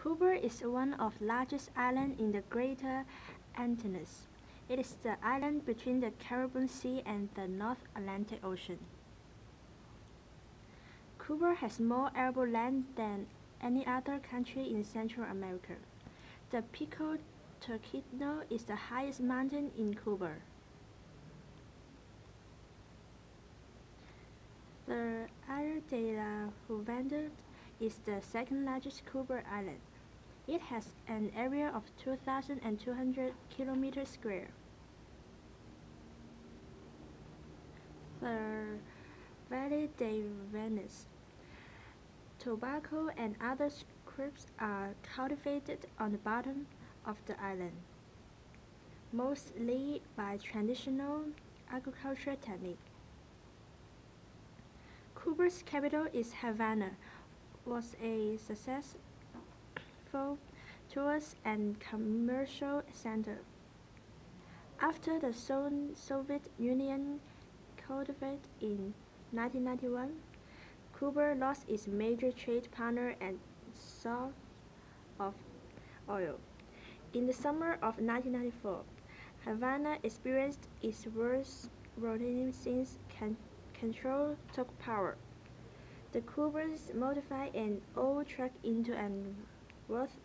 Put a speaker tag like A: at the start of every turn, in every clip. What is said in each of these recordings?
A: Cuba is one of the largest islands in the Greater Antilles. It is the island between the Caribbean Sea and the North Atlantic Ocean. Cuba has more arable land than any other country in Central America. The Pico Turquino is the highest mountain in Cuba. The Isla de la Juventud is the second largest Cuban island. It has an area of 2,200 kilometers square. The Valle de Venice. Tobacco and other crops are cultivated on the bottom of the island, mostly by traditional agricultural technique. Cuba's capital is Havana, was a successful tourist and commercial center. After the Soviet Union collapsed in 1991, Cuba lost its major trade partner and source of oil. In the summer of 1994, Havana experienced its worst routine since control took power. The Cubans modified an old truck into an worth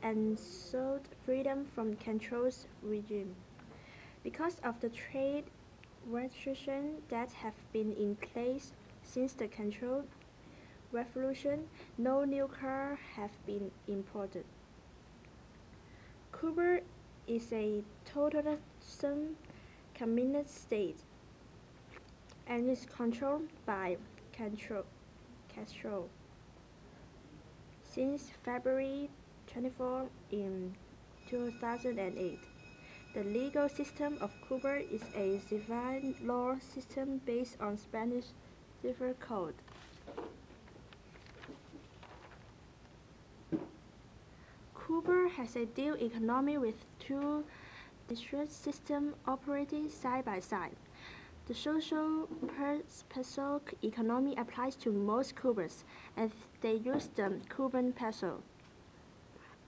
A: and sought freedom from control's regime. Because of the trade restrictions that have been in place since the Control Revolution, no new cars have been imported. Cuba is a totalitarian communist state and is controlled by Castro. Since February 24 in 2008, the legal system of Cuba is a civil law system based on Spanish Civil Code. Cuba has a dual economy with two district systems operating side by side. The social peso economy applies to most Cubans, as they use the Cuban peso.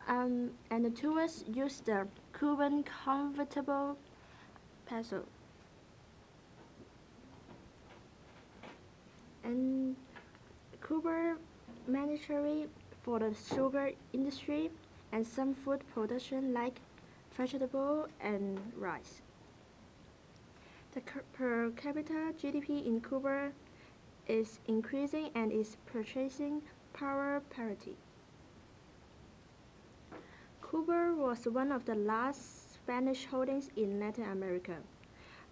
A: And the tourists use the Cuban convertible peso. And Cuba mandatory for the sugar industry and some food production like vegetable and rice. The per capita GDP in Cuba is increasing and is purchasing power parity. Cuba was one of the last Spanish holdings in Latin America.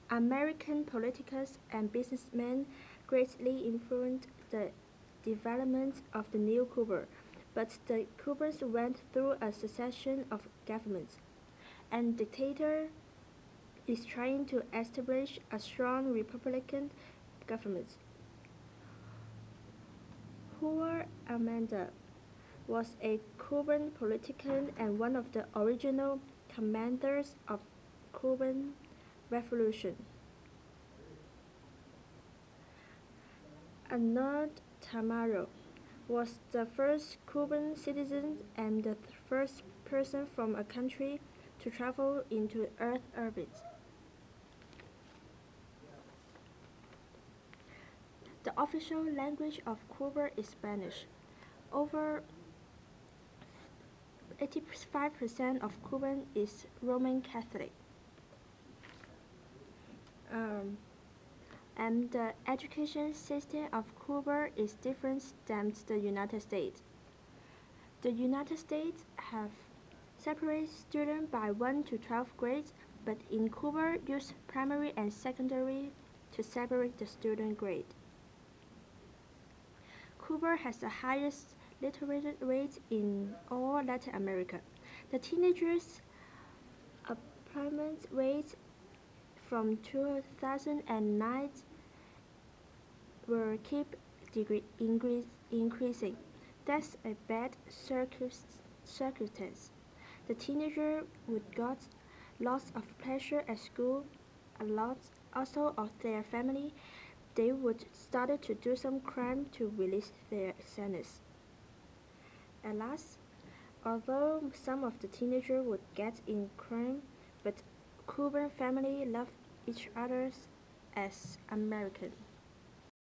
A: American politicians and businessmen greatly influenced the development of the new Cuba, but the Cubans went through a succession of governments, and the dictator is trying to establish a strong republican government. Juan Armada was a Cuban politician and one of the original commanders of Cuban Revolution. Arnold Tamaro was the first Cuban citizen and the first person from a country to travel into Earth orbit. The official language of Cuba is Spanish. Over 85% of Cuban is Roman Catholic. And the education system of Cuba is different than the United States. The United States have separate students by 1 to 12 grades, but in Cuba use primary and secondary to separate the student grade. Cuba has the highest literacy rate in all Latin America. The teenagers' unemployment rate from 2009 will keep increasing. That's a bad circumstance. The teenager would get lots of pleasure at school, a lot also of their family. They would start to do some crime to release their sadness. At last, Although some of the teenagers would get in crime, but Cuban families loved each other as Americans.